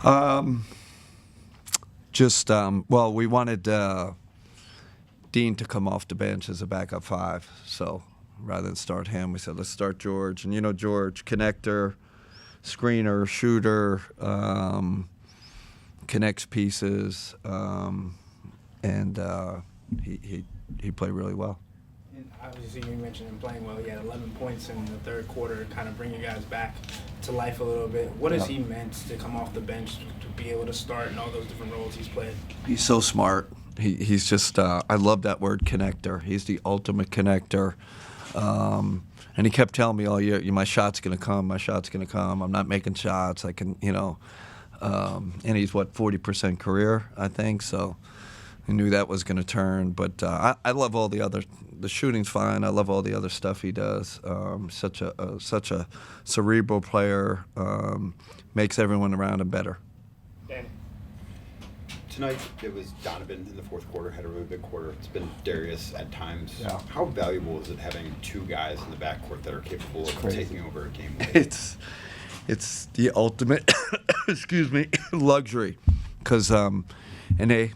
Um, well, we wanted Dean to come off the bench as a backup five. So rather than start him, we said, let's start George. And George, connector, screener, shooter, connects pieces, and he played really well. And obviously, you mentioned him playing well. He had 11 points in the third quarter, kind of bring you guys back to life a little bit. What has he meant to come off the bench to be able to start in all those different roles he's played? He's so smart. He's just, I love that word, connector. He's the ultimate connector. And he kept telling me all year, my shot's going to come, my shot's going to come. I'm not making shots. I can, and he's, 40% career, I think. So I knew that was going to turn. But I love all the shooting's fine. I love all the other stuff he does. Such a cerebral player, makes everyone around him better. Danny. Tonight, it was Donovan in the fourth quarter, had a really big quarter. It's been Darius at times. Yeah. How valuable is it having two guys in the backcourt that are capable of taking over a game? It's the ultimate, luxury, because and they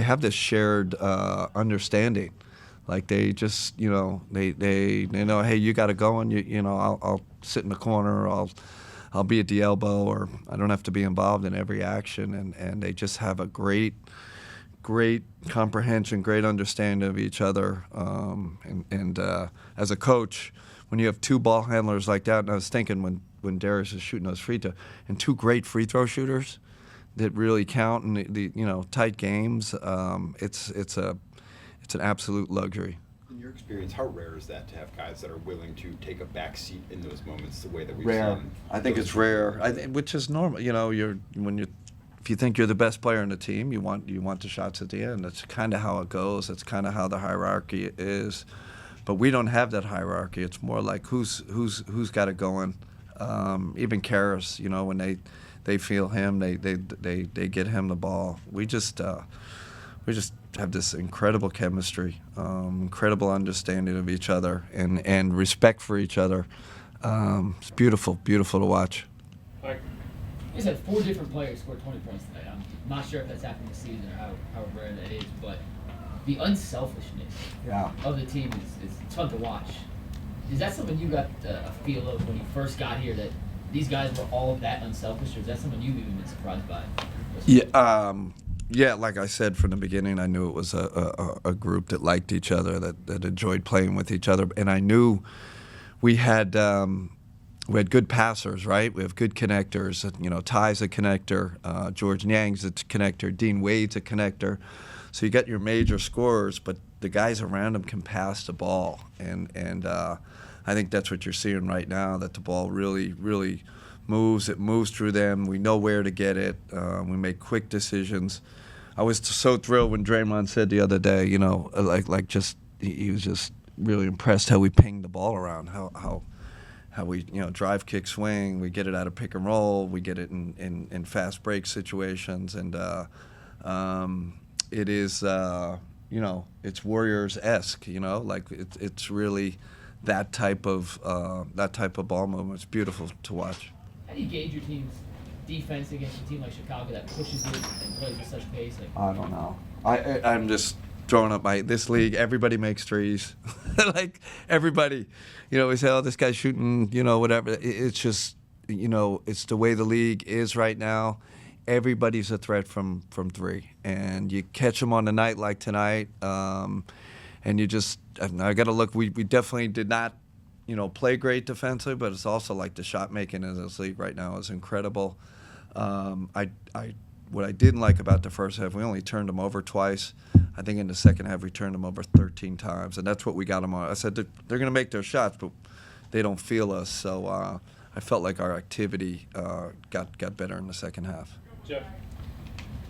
have this shared understanding. Like they just, they know, hey, you got to go, and I'll sit in the corner, I'll be at the elbow, or I don't have to be involved in every action, and they just have a great comprehension, great understanding of each other. And as a coach, when you have two ball handlers like that, and I was thinking when Darius is shooting those free throw, and two great free throw shooters that really count in the tight games, it's an absolute luxury. In your experience, how rare is that to have guys that are willing to take a back seat in those moments the way that we've Rare. seen? I think it's rare, which is normal. If you think you're the best player in the team, you want the shots at the end. That's kind of how it goes. That's kind of how the hierarchy is. But we don't have that hierarchy. It's more like who's got it going. Even Karras, when they feel him, they get him the ball. We just have this incredible chemistry, incredible understanding of each other, and respect for each other. It's beautiful to watch. You said 4 different players scored 20 points tonight. I'm not sure if that's happened this season or how rare that is, but the unselfishness of the team is fun to watch. Is that something you got a feel of when you first got here, that these guys were all that unselfish, or is that something you've even been surprised by? Yeah, like I said from the beginning, I knew it was a group that liked each other, that enjoyed playing with each other, and I knew we had good passers, right? We have good connectors. Ty's a connector, George Nyang's a connector, Dean Wade's a connector. So you got your major scorers, but the guys around them can pass the ball, and I think that's what you're seeing right now. That the ball really moves. It moves through them. We know where to get it. We make quick decisions. I was so thrilled when Draymond said the other day, he was just really impressed how we pinged the ball around, how we drive, kick, swing. We get it out of pick and roll. We get it in fast break situations, and it is it's Warriors-esque. It's really that type of ball movement. It's beautiful to watch. How do you gauge your team's defense against a team like Chicago that pushes it and plays with such pace? I don't know. I'm just throwing up this league. Everybody makes threes. Like everybody, we say, oh, this guy's shooting, whatever. It's just, it's the way the league is right now. Everybody's a threat from three, and you catch them on a night like tonight, and you just. I got to look. We definitely did not. Play great defensively, but it's also like the shot making in this league right now is incredible. What I didn't like about the first half, we only turned them over twice. I think in the second half we turned them over 13 times, and that's what we got them on. I said they're going to make their shots, but they don't feel us. So I felt like our activity got better in the second half. Jeff,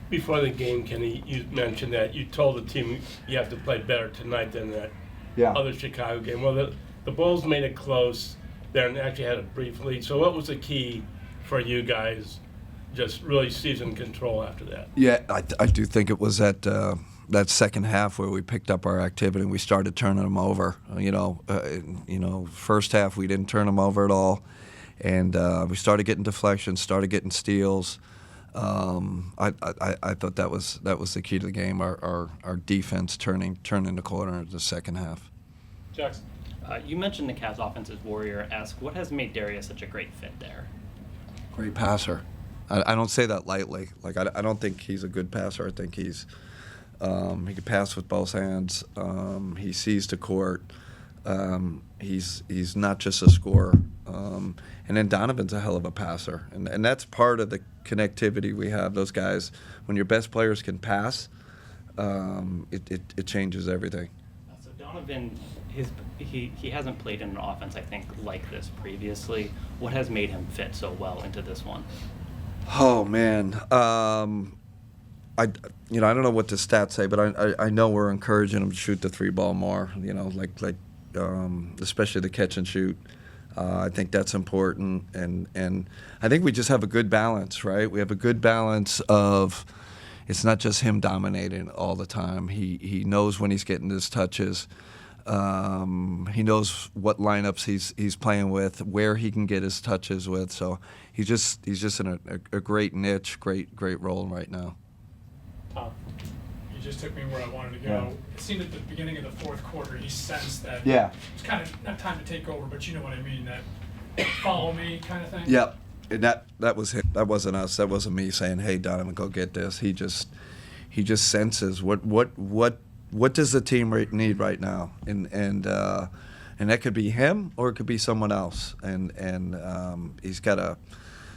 before the game, Kenny, you mentioned that you told the team you have to play better tonight than that other Chicago game. Well, the Bulls made it close there and actually had a brief lead. So what was the key for you guys, just really seizing control after that? Yeah, I do think it was that second half where we picked up our activity and we started turning them over. First half we didn't turn them over at all, and we started getting deflections, started getting steals. I thought that was the key to the game. Our defense turning the corner in the second half. Jackson. You mentioned the Cavs offense is warrior-esque. What has made Darius such a great fit there? Great passer. I don't say that lightly. Like I don't think he's a good passer. I think he can pass with both hands. He sees the court. He's not just a scorer. And then Donovan's a hell of a passer, and that's part of the connectivity we have. Those guys, when your best players can pass, it changes everything. So Donovan, he hasn't played in an offense, I think, like this previously. What has made him fit so well into this one? Oh man, I don't know what the stats say, but I know we're encouraging him to shoot the 3-ball more. Especially the catch and shoot. I think that's important, and I think we just have a good balance, right? We have a good balance of it's not just him dominating all the time. He knows when he's getting his touches. He knows what lineups he's playing with, where he can get his touches with. So he's just in a great niche, great role right now. Tom. You just took me where I wanted to go. Yeah. It seemed at the beginning of the fourth quarter he sensed that it's kind of not time to take over, but you know what I mean, that follow me kind of thing. Yep. And that was him. That wasn't us. That wasn't me saying, "Hey, Donovan, go get this." He just senses what does the team need right now, and that could be him or it could be someone else, and he's got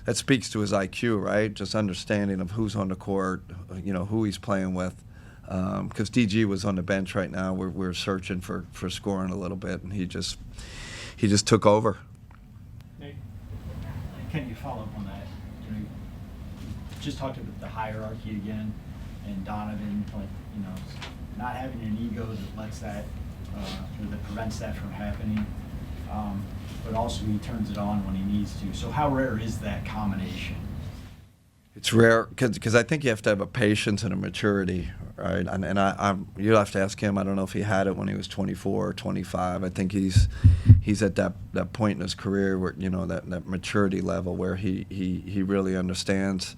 that speaks to his IQ, right? Just understanding of who's on the court, who he's playing with. Because DG was on the bench right now, we're searching for scoring a little bit, and he just took over. Can you follow up on that? Just talked about the hierarchy again, and Donovan, not having an ego that lets that, or that prevents that from happening, but also he turns it on when he needs to. So how rare is that combination? It's rare because I think you have to have a patience and a maturity, right? And you'll have to ask him. I don't know if he had it when he was 24 or 25. I think he's at that point in his career where that maturity level where he really understands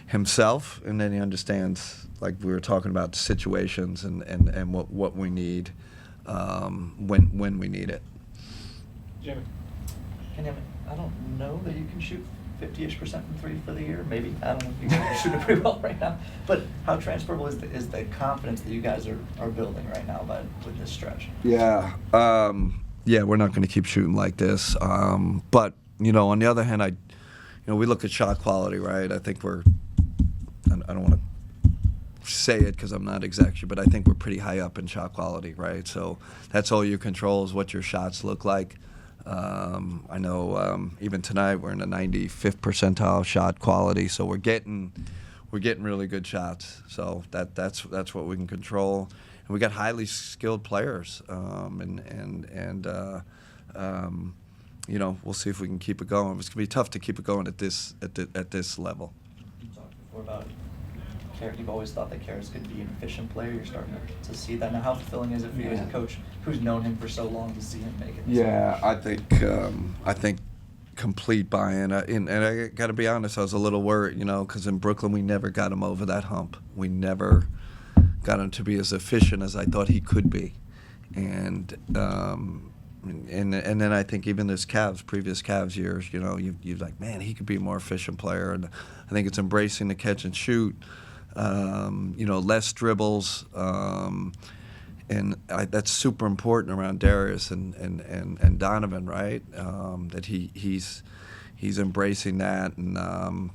himself, and then he understands, like we were talking about, the situations and what we need when we need it. Jimmy. I don't know that you can shoot 50-ish% from three for the year. Maybe, I don't know if you guys are shooting pretty well right now. But how transferable is the confidence that you guys are building right now with this stretch? Yeah, we're not going to keep shooting like this. But on the other hand, we look at shot quality, right? I think I don't want to say it because I'm not exactly, but I think we're pretty high up in shot quality, right? So that's all you control is what your shots look like. I know even tonight we're in the 95th percentile shot quality, so we're getting really good shots. So that's what we can control, and we got highly skilled players, and we'll see if we can keep it going. It's gonna be tough to keep it going at this level. You talked before about you've always thought that Karras could be an efficient player. You're starting to see that now. How fulfilling is it for you as a coach who's known him for so long to see him make it? Yeah, I think complete buy-in. And I got to be honest, I was a little worried, because in Brooklyn we never got him over that hump. We never got him to be as efficient as I thought he could be, and then I think even this previous Cavs years, you're like, man, he could be a more efficient player, and I think it's embracing the catch and shoot. Less dribbles, and that's super important around Darius and Donovan, right? That he's embracing that, and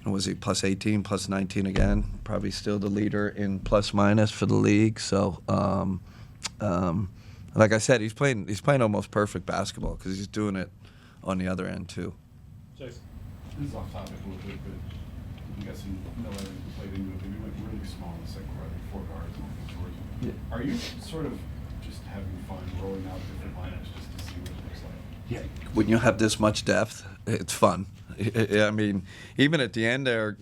was he plus 18, plus 19 again? Probably still the leader in plus minus for the league. So, like I said, he's playing almost perfect basketball because he's doing it on the other end too. Jason. This is off topic a little bit, but you guys know everything played into it. They went really small in the second quarter, 4 guards and George. Yeah. Are you sort of just having fun rolling out different lineups just to see what it looks like? Yeah. When you have this much depth, it's fun. I mean, even at the end there,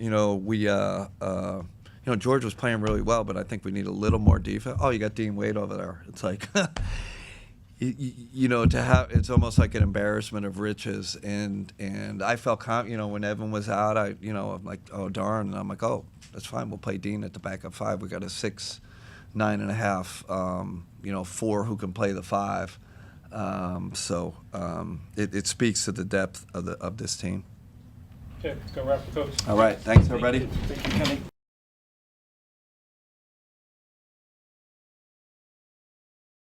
George was playing really well, but I think we need a little more defense. Oh, you got Dean Wade over there. It's like, you know, to have, it's almost like an embarrassment of riches, and I felt you know, when Evan was out, I'm like, oh darn, and I'm like, oh, that's fine, we'll play Dean at the backup 5. We got a 6, 9.5, you know, 4 who can play the 5. So it speaks to the depth of this team. Okay, let's go wrap the coach. All right, thanks everybody. Thank you, Kenny.